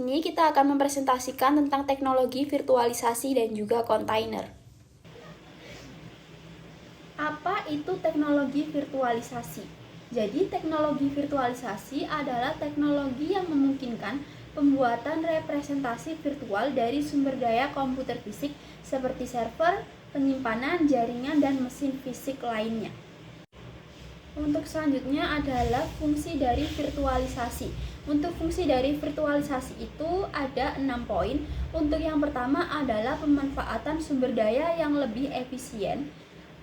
sini kita akan mempresentasikan tentang teknologi virtualisasi dan juga kontainer. Apa itu teknologi virtualisasi? Jadi, teknologi virtualisasi adalah teknologi yang memungkinkan pembuatan representasi virtual dari sumber daya komputer fisik seperti server, penyimpanan, jaringan, dan mesin fisik lainnya. Untuk selanjutnya adalah fungsi dari virtualisasi. Untuk fungsi dari virtualisasi itu ada 6 poin. Untuk yang pertama adalah pemanfaatan sumber daya yang lebih efisien.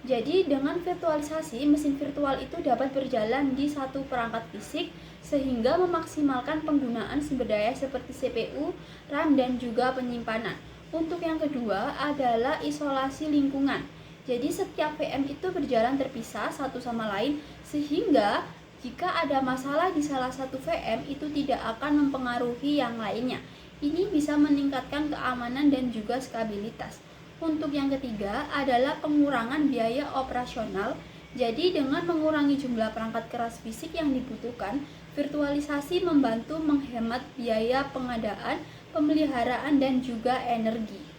Jadi dengan virtualisasi, mesin virtual itu dapat berjalan di satu perangkat fisik sehingga memaksimalkan penggunaan sumber daya seperti CPU, RAM, dan juga penyimpanan. Untuk yang kedua adalah isolasi lingkungan. Jadi setiap VM itu berjalan terpisah satu sama lain sehingga jika ada masalah di salah satu VM itu tidak akan mempengaruhi yang lainnya. Ini bisa meningkatkan keamanan dan juga stabilitas. Untuk yang ketiga adalah pengurangan biaya operasional. Jadi dengan mengurangi jumlah perangkat keras fisik yang dibutuhkan, virtualisasi membantu menghemat biaya pengadaan, pemeliharaan, dan juga energi.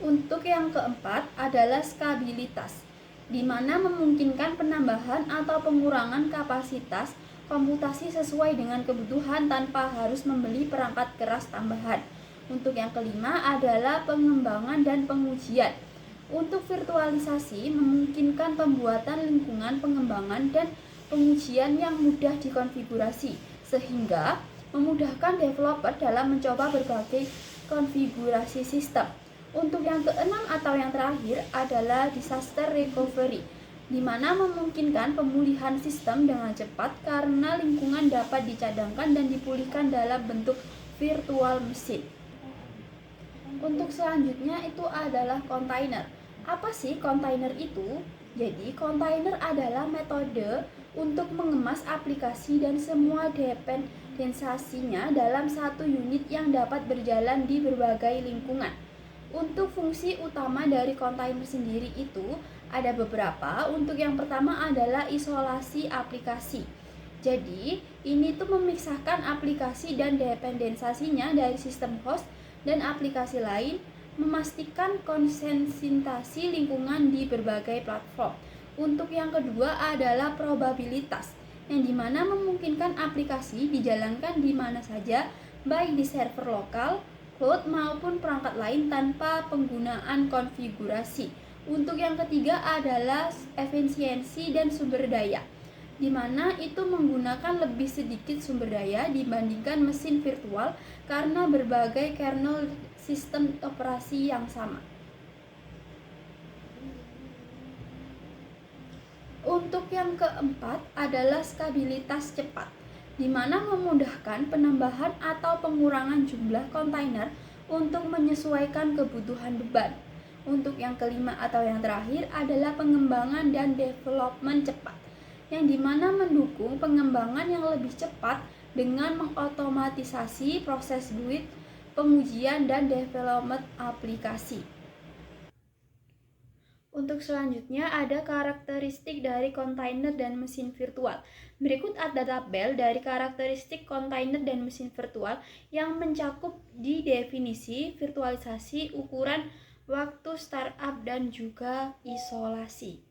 Untuk yang keempat adalah stabilitas, di mana memungkinkan penambahan atau pengurangan kapasitas komputasi sesuai dengan kebutuhan tanpa harus membeli perangkat keras tambahan. Untuk yang kelima adalah pengembangan dan pengujian. Untuk virtualisasi memungkinkan pembuatan lingkungan pengembangan dan pengujian yang mudah dikonfigurasi, sehingga memudahkan developer dalam mencoba berbagai konfigurasi sistem. Untuk yang keenam atau yang terakhir adalah disaster recovery, di mana memungkinkan pemulihan sistem dengan cepat karena lingkungan dapat dicadangkan dan dipulihkan dalam bentuk virtual mesin. Untuk selanjutnya itu adalah kontainer. Apa sih kontainer itu? Jadi kontainer adalah metode untuk mengemas aplikasi dan semua dependensasinya dalam satu unit yang dapat berjalan di berbagai lingkungan. Untuk fungsi utama dari kontainer sendiri itu ada beberapa. Untuk yang pertama adalah isolasi aplikasi. Jadi ini tuh memisahkan aplikasi dan dependensasinya dari sistem host dan aplikasi lain, memastikan konsistensi lingkungan di berbagai platform. Untuk yang kedua adalah probabilitas, yang dimana memungkinkan aplikasi dijalankan di mana saja, baik di server lokal, cloud maupun perangkat lain tanpa penggunaan konfigurasi. Untuk yang ketiga adalah efisiensi dan sumber daya, di mana itu menggunakan lebih sedikit sumber daya dibandingkan mesin virtual karena berbagai kernel sistem operasi yang sama. Untuk yang keempat adalah stabilitas cepat, di mana memudahkan penambahan atau pengurangan jumlah kontainer untuk menyesuaikan kebutuhan beban. Untuk yang kelima atau yang terakhir adalah pengembangan dan development cepat, yang dimana mendukung pengembangan yang lebih cepat dengan mengotomatisasi proses build, pengujian, dan development aplikasi. Untuk selanjutnya ada karakteristik dari kontainer dan mesin virtual. Berikut ada tabel dari karakteristik kontainer dan mesin virtual yang mencakup di definisi, virtualisasi, ukuran, waktu startup, dan juga isolasi.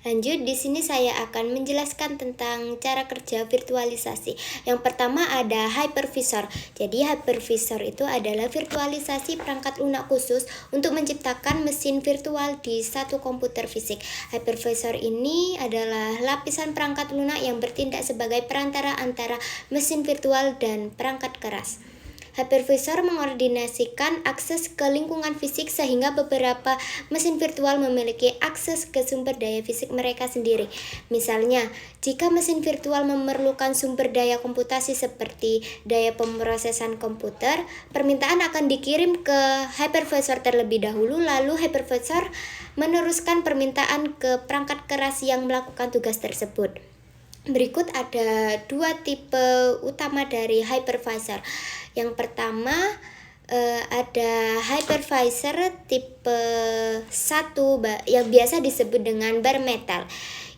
Lanjut, di sini saya akan menjelaskan tentang cara kerja virtualisasi. Yang pertama ada hypervisor. Jadi hypervisor itu adalah virtualisasi perangkat lunak khusus untuk menciptakan mesin virtual di satu komputer fisik. Hypervisor ini adalah lapisan perangkat lunak yang bertindak sebagai perantara antara mesin virtual dan perangkat keras. Hypervisor mengordinasikan akses ke lingkungan fisik sehingga beberapa mesin virtual memiliki akses ke sumber daya fisik mereka sendiri. Misalnya, jika mesin virtual memerlukan sumber daya komputasi seperti daya pemrosesan komputer, permintaan akan dikirim ke hypervisor terlebih dahulu, lalu hypervisor meneruskan permintaan ke perangkat keras yang melakukan tugas tersebut. Berikut ada dua tipe utama dari hypervisor. Yang pertama ada hypervisor tipe 1 yang biasa disebut dengan bare metal.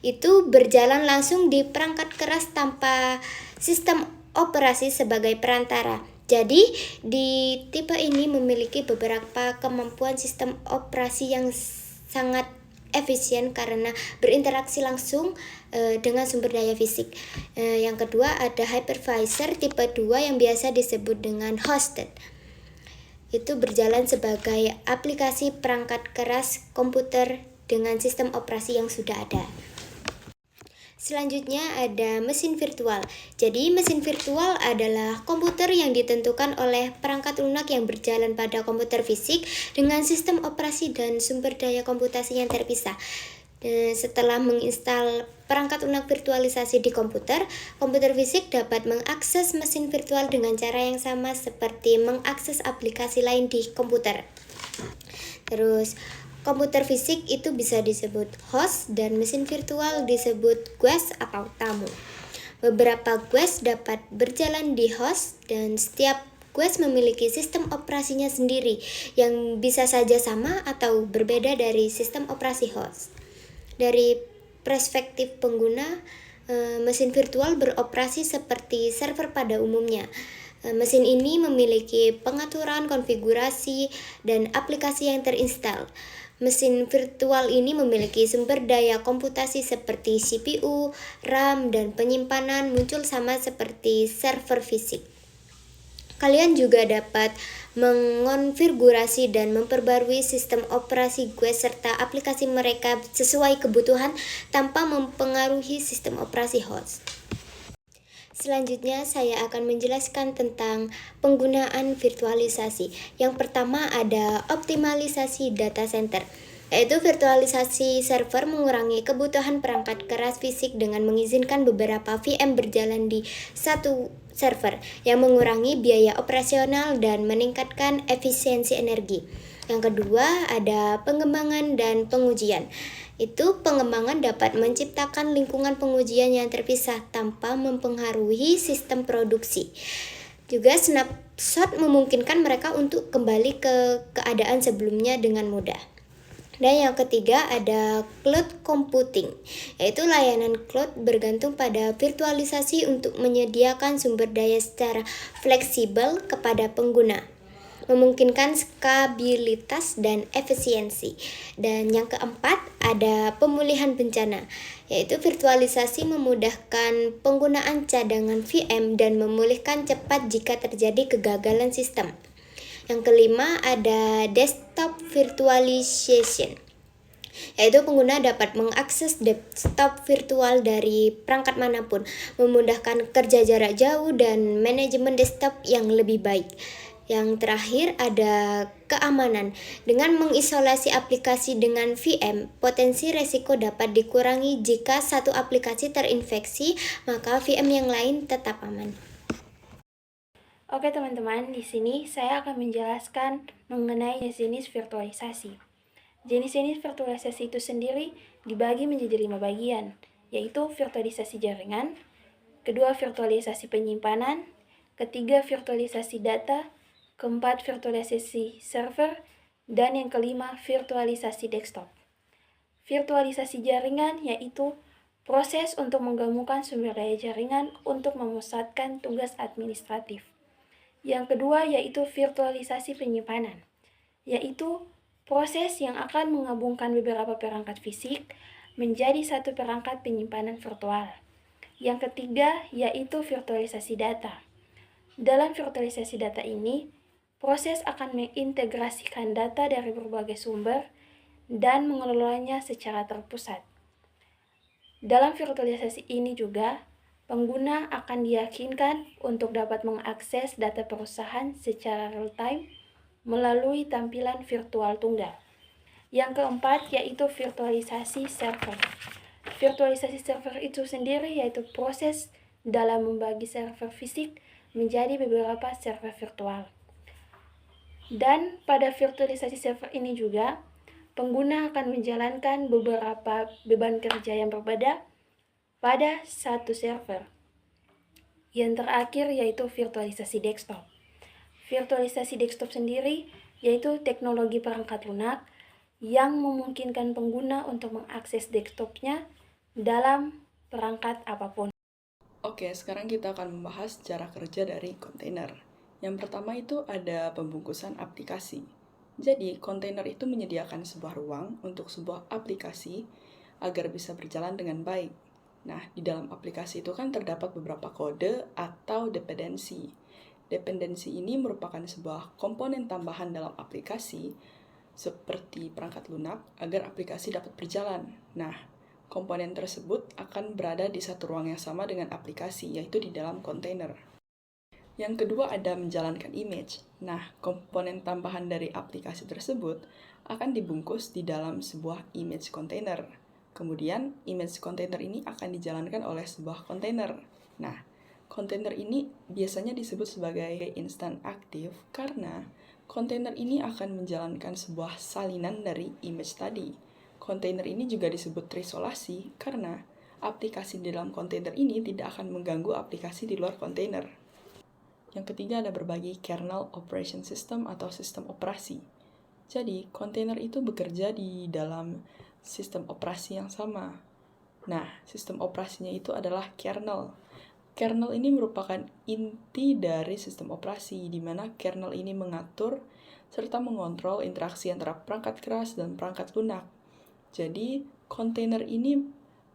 itu berjalan langsung di perangkat keras tanpa sistem operasi sebagai perantara. Jadi, di tipe ini memiliki beberapa kemampuan sistem operasi yang sangat efisien karena berinteraksi langsung dengan sumber daya fisik. Yang kedua ada hypervisor tipe 2 yang biasa disebut dengan hosted. Itu berjalan sebagai aplikasi perangkat keras komputer dengan sistem operasi yang sudah ada. Selanjutnya ada mesin virtual. Jadi mesin virtual adalah komputer yang ditentukan oleh perangkat lunak yang berjalan pada komputer fisik dengan sistem operasi dan sumber daya komputasi yang terpisah. Setelah menginstal perangkat lunak virtualisasi di komputer fisik dapat mengakses mesin virtual dengan cara yang sama seperti mengakses aplikasi lain di komputer. Terus komputer fisik itu bisa disebut host dan mesin virtual disebut guest atau tamu. Beberapa guest dapat berjalan di host dan setiap guest memiliki sistem operasinya sendiri yang bisa saja sama atau berbeda dari sistem operasi host. Dari perspektif pengguna, mesin virtual beroperasi seperti server pada umumnya. Mesin ini memiliki pengaturan konfigurasi dan aplikasi yang terinstal. Mesin virtual ini memiliki sumber daya komputasi seperti CPU, RAM, dan penyimpanan muncul sama seperti server fisik. Kalian juga dapat mengonfigurasi dan memperbarui sistem operasi guest serta aplikasi mereka sesuai kebutuhan tanpa mempengaruhi sistem operasi host. Selanjutnya saya akan menjelaskan tentang penggunaan virtualisasi. Yang pertama ada optimalisasi data center, yaitu virtualisasi server mengurangi kebutuhan perangkat keras fisik dengan mengizinkan beberapa VM berjalan di satu server yang mengurangi biaya operasional dan meningkatkan efisiensi energi. Yang kedua ada pengembangan dan pengujian. Itu pengembangan dapat menciptakan lingkungan pengujian yang terpisah tanpa mempengaruhi sistem produksi. Juga snapshot memungkinkan mereka untuk kembali ke keadaan sebelumnya dengan mudah. Dan yang ketiga ada cloud computing, yaitu layanan cloud bergantung pada virtualisasi untuk menyediakan sumber daya secara fleksibel kepada pengguna, memungkinkan skabilitas dan efisiensi. Dan yang keempat ada pemulihan bencana, yaitu virtualisasi memudahkan penggunaan cadangan VM dan memulihkan cepat jika terjadi kegagalan sistem. Yang kelima ada desktop virtualization, yaitu pengguna dapat mengakses desktop virtual dari perangkat manapun, memudahkan kerja jarak jauh dan manajemen desktop yang lebih baik. Yang terakhir ada keamanan. Dengan mengisolasi aplikasi dengan VM, potensi resiko dapat dikurangi. Jika satu aplikasi terinfeksi, maka VM yang lain tetap aman. Oke teman-teman, di sini saya akan menjelaskan mengenai jenis virtualisasi. Jenis-jenis virtualisasi itu sendiri dibagi menjadi 5 bagian, yaitu virtualisasi jaringan, kedua virtualisasi penyimpanan, ketiga virtualisasi data, keempat virtualisasi server, dan yang kelima virtualisasi desktop. Virtualisasi jaringan yaitu proses untuk menggabungkan sumber daya jaringan untuk memusatkan tugas administratif. Yang kedua yaitu virtualisasi penyimpanan, yaitu proses yang akan menggabungkan beberapa perangkat fisik menjadi satu perangkat penyimpanan virtual. Yang ketiga yaitu virtualisasi data. Dalam virtualisasi data ini, proses akan mengintegrasikan data dari berbagai sumber dan mengelolanya secara terpusat. Dalam virtualisasi ini juga, pengguna akan diyakinkan untuk dapat mengakses data perusahaan secara real-time melalui tampilan virtual tunggal. Yang keempat yaitu virtualisasi server. Virtualisasi server itu sendiri yaitu proses dalam membagi server fisik menjadi beberapa server virtual. Dan pada virtualisasi server ini juga, pengguna akan menjalankan beberapa beban kerja yang berbeda pada satu server. Yang terakhir yaitu virtualisasi desktop. Virtualisasi desktop sendiri yaitu teknologi perangkat lunak yang memungkinkan pengguna untuk mengakses desktopnya dalam perangkat apapun. Oke, sekarang kita akan membahas cara kerja dari kontainer. Yang pertama itu ada pembungkusan aplikasi. Jadi, kontainer itu menyediakan sebuah ruang untuk sebuah aplikasi agar bisa berjalan dengan baik. Nah, di dalam aplikasi itu kan terdapat beberapa kode atau dependensi. Dependensi ini merupakan sebuah komponen tambahan dalam aplikasi seperti perangkat lunak agar aplikasi dapat berjalan. Nah, komponen tersebut akan berada di satu ruang yang sama dengan aplikasi, yaitu di dalam kontainer. Yang kedua ada menjalankan image. Nah, komponen tambahan dari aplikasi tersebut akan dibungkus di dalam sebuah image container. Kemudian, image container ini akan dijalankan oleh sebuah kontainer. Nah, kontainer ini biasanya disebut sebagai instan aktif karena kontainer ini akan menjalankan sebuah salinan dari image tadi. Kontainer ini juga disebut terisolasi karena aplikasi di dalam kontainer ini tidak akan mengganggu aplikasi di luar kontainer. Yang ketiga ada berbagi kernel operation system atau sistem operasi. Jadi, kontainer itu bekerja di dalam sistem operasi yang sama. Nah, sistem operasinya itu adalah kernel. Kernel ini merupakan inti dari sistem operasi, di mana kernel ini mengatur serta mengontrol interaksi antara perangkat keras dan perangkat lunak. Jadi, kontainer ini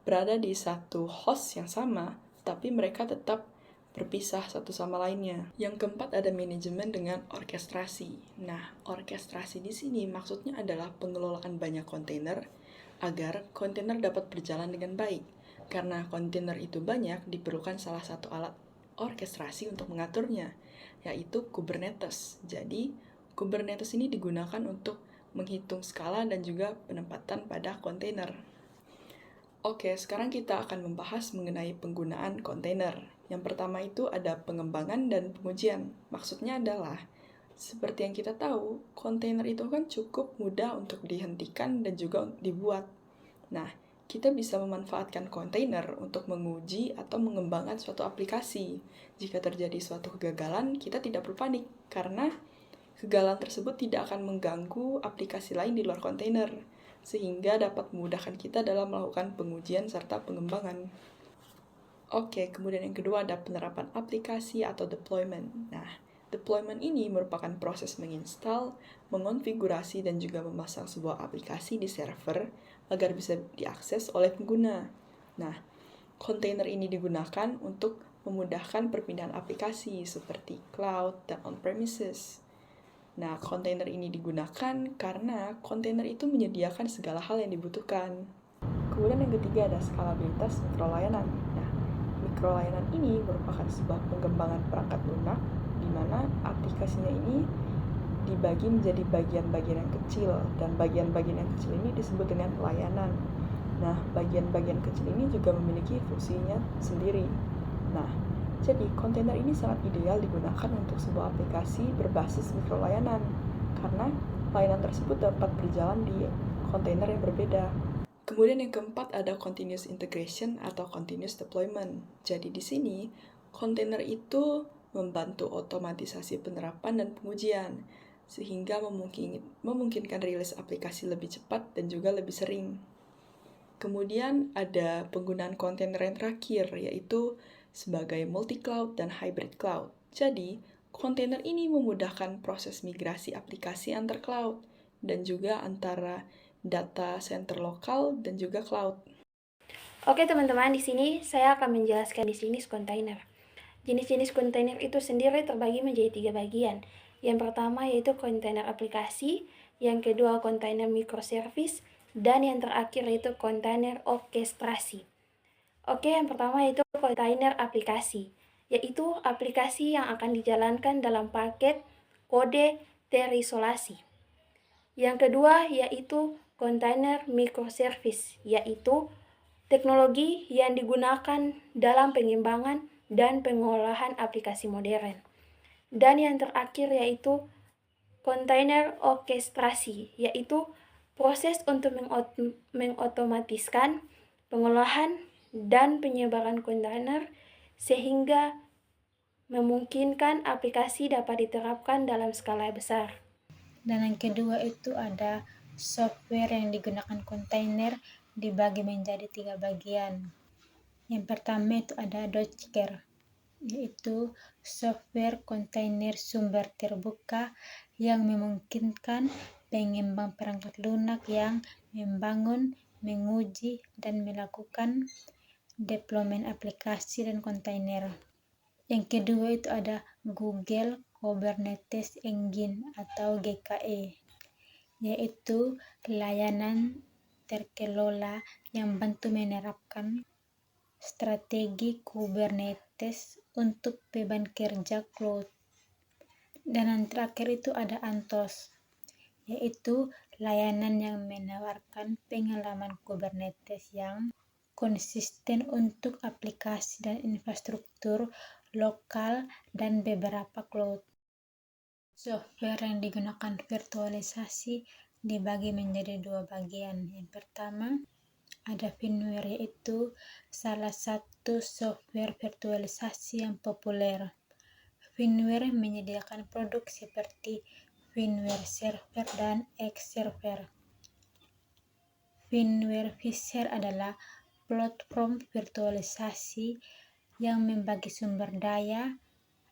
berada di satu host yang sama, tapi mereka tetap berpisah satu sama lainnya. Yang keempat ada manajemen dengan orkestrasi. Nah, orkestrasi di sini maksudnya adalah pengelolaan banyak kontainer agar kontainer dapat berjalan dengan baik. Karena kontainer itu banyak, diperlukan salah satu alat orkestrasi untuk mengaturnya, yaitu Kubernetes. Jadi, Kubernetes ini digunakan untuk menghitung skala dan juga penempatan pada kontainer. Oke, sekarang kita akan membahas mengenai penggunaan kontainer. Yang pertama itu ada pengembangan dan pengujian. Maksudnya adalah, seperti yang kita tahu, kontainer itu kan cukup mudah untuk dihentikan dan juga dibuat. Nah, kita bisa memanfaatkan kontainer untuk menguji atau mengembangkan suatu aplikasi. Jika terjadi suatu kegagalan, kita tidak perlu panik, karena kegagalan tersebut tidak akan mengganggu aplikasi lain di luar kontainer, sehingga dapat memudahkan kita dalam melakukan pengujian serta pengembangan. Oke, kemudian yang kedua ada penerapan aplikasi atau deployment. Nah, deployment ini merupakan proses menginstal, mengonfigurasi, dan juga memasang sebuah aplikasi di server agar bisa diakses oleh pengguna. Nah, kontainer ini digunakan untuk memudahkan perpindahan aplikasi seperti cloud dan on-premises. Nah, kontainer ini digunakan karena kontainer itu menyediakan segala hal yang dibutuhkan. Kemudian yang ketiga ada skalabilitas mikrolayanan. Nah, mikrolayanan ini merupakan sebuah pengembangan perangkat lunak di mana aplikasinya ini dibagi menjadi bagian-bagian yang kecil, dan bagian-bagian yang kecil ini disebut dengan layanan. Nah, bagian-bagian kecil ini juga memiliki fungsinya sendiri. Nah, jadi kontainer ini sangat ideal digunakan untuk sebuah aplikasi berbasis mikrolayanan, karena layanan tersebut dapat berjalan di kontainer yang berbeda. Kemudian yang keempat ada continuous integration atau continuous deployment. Jadi di sini, kontainer itu membantu otomatisasi penerapan dan pengujian, sehingga memungkinkan rilis aplikasi lebih cepat dan juga lebih sering. Kemudian ada penggunaan kontainer yang terakhir, yaitu sebagai multi-cloud dan hybrid cloud. Jadi, kontainer ini memudahkan proses migrasi aplikasi antar cloud dan juga antara data center lokal dan juga cloud. Oke teman-teman, di sini saya akan menjelaskan jenis kontainer. Jenis-jenis kontainer itu sendiri terbagi menjadi 3 bagian. Yang pertama yaitu kontainer aplikasi, yang kedua kontainer microservice, dan yang terakhir yaitu kontainer orkestrasi. Oke, yang pertama yaitu kontainer aplikasi, yaitu aplikasi yang akan dijalankan dalam paket kode terisolasi. Yang kedua yaitu kontainer microservice, yaitu teknologi yang digunakan dalam pengembangan dan pengolahan aplikasi modern. Dan yang terakhir yaitu kontainer orkestrasi, yaitu proses untuk mengotomatiskan pengolahan dan penyebaran kontainer sehingga memungkinkan aplikasi dapat diterapkan dalam skala besar. Dan yang kedua itu ada software yang digunakan kontainer dibagi menjadi 3 bagian. Yang pertama itu ada Docker, yaitu software kontainer sumber terbuka yang memungkinkan pengembang perangkat lunak yang membangun, menguji, dan melakukan deployment aplikasi dan kontainer. Yang kedua itu ada Google Kubernetes Engine atau GKE, yaitu layanan terkelola yang bantu menerapkan strategi Kubernetes untuk beban kerja cloud. Dan yang terakhir itu ada Anthos, yaitu layanan yang menawarkan pengalaman Kubernetes yang konsisten untuk aplikasi dan infrastruktur lokal dan beberapa cloud. Software yang digunakan virtualisasi dibagi menjadi 2 bagian. Yang pertama ada VMware, yaitu salah satu software virtualisasi yang populer. VMware menyediakan produk seperti VMware Server dan X-Server. VMware Visor adalah platform virtualisasi yang membagi sumber daya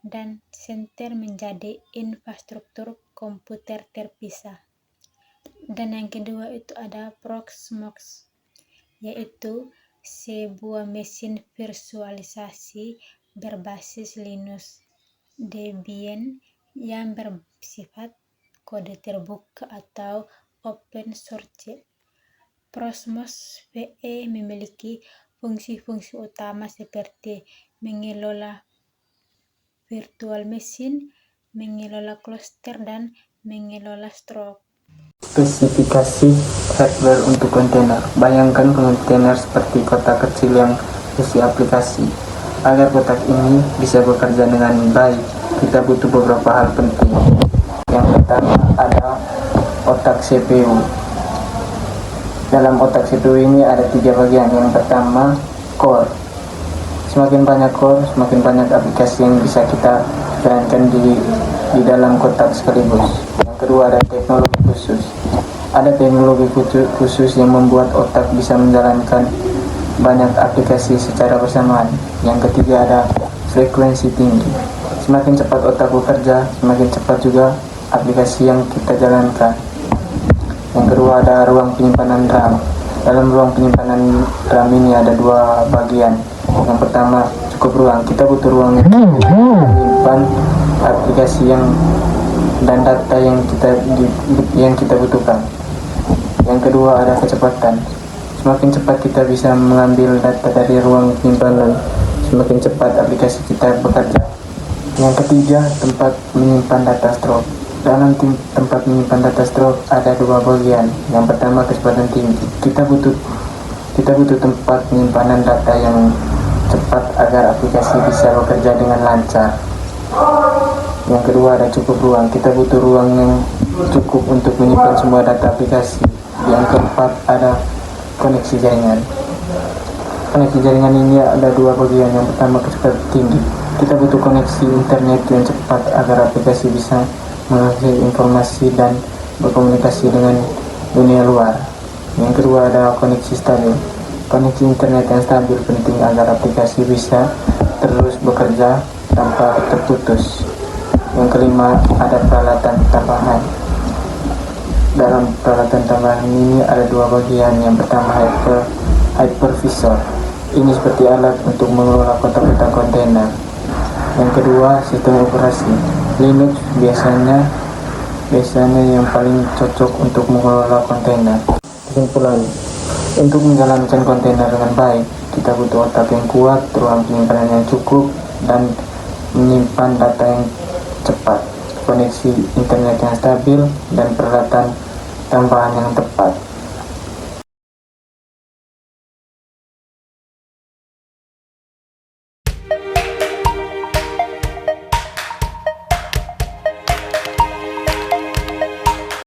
dan center menjadi infrastruktur komputer terpisah. Dan yang kedua itu ada Proxmox, yaitu sebuah mesin visualisasi berbasis Linux Debian yang bersifat kode terbuka atau open source. Proxmox VE memiliki fungsi-fungsi utama seperti mengelola virtual machine, mengelola cluster, dan mengelola stroke. Spesifikasi hardware untuk kontainer. Bayangkan kontainer seperti kotak kecil yang berisi aplikasi. Agar kotak ini bisa bekerja dengan baik, kita butuh beberapa hal penting. Yang pertama ada otak CPU. Dalam otak CPU ini ada 3 bagian. Yang pertama core. Semakin banyak core, semakin banyak aplikasi yang bisa kita jalankan di dalam kotak sekaligus. Yang kedua ada teknologi khusus. Ada teknologi khusus yang membuat otak bisa menjalankan banyak aplikasi secara bersamaan. Yang ketiga ada frekuensi tinggi. Semakin cepat otak bekerja, semakin cepat juga aplikasi yang kita jalankan. Yang kedua ada ruang penyimpanan RAM. Dalam ruang penyimpanan RAM ini ada 2 bagian. Yang pertama cukup ruang. Kita butuh ruang yang menyimpan aplikasi dan data yang kita butuhkan. Yang kedua ada kecepatan. Semakin cepat kita bisa mengambil data dari ruang penyimpanan, semakin cepat aplikasi kita bekerja. Yang ketiga, tempat menyimpan data stroke. Dalam tempat menyimpan data stroke ada 2 bagian. Yang pertama kecepatan tinggi. Kita butuh tempat penyimpanan data yang cepat agar aplikasi bisa bekerja dengan lancar. Yang kedua ada cukup ruang. Kita butuh ruang yang cukup untuk menyimpan semua data aplikasi. Yang keempat ada koneksi jaringan. Koneksi jaringan ini ada 2 bagian. Yang pertama kecepatan tinggi. Kita butuh koneksi internet yang cepat agar aplikasi bisa mengakses informasi dan berkomunikasi dengan dunia luar. Yang kedua ada koneksi stabil. Koneksi internet yang stabil penting agar aplikasi bisa terus bekerja tanpa terputus. Yang kelima ada peralatan tambahan. Dalam peralatan tambahan ini ada 2 bagian. Yang pertama hypervisor. Ini seperti alat untuk mengelola kotak-kotak kontainer. Yang kedua sistem operasi. Linux biasanya yang paling cocok untuk mengelola kontainer. Kesimpulan, untuk menjalankan kontainer dengan baik, kita butuh otak yang kuat, ruang penyimpanan yang cukup, dan menyimpan data yang cepat, koneksi internet yang stabil, dan peralatan tambahan yang tepat.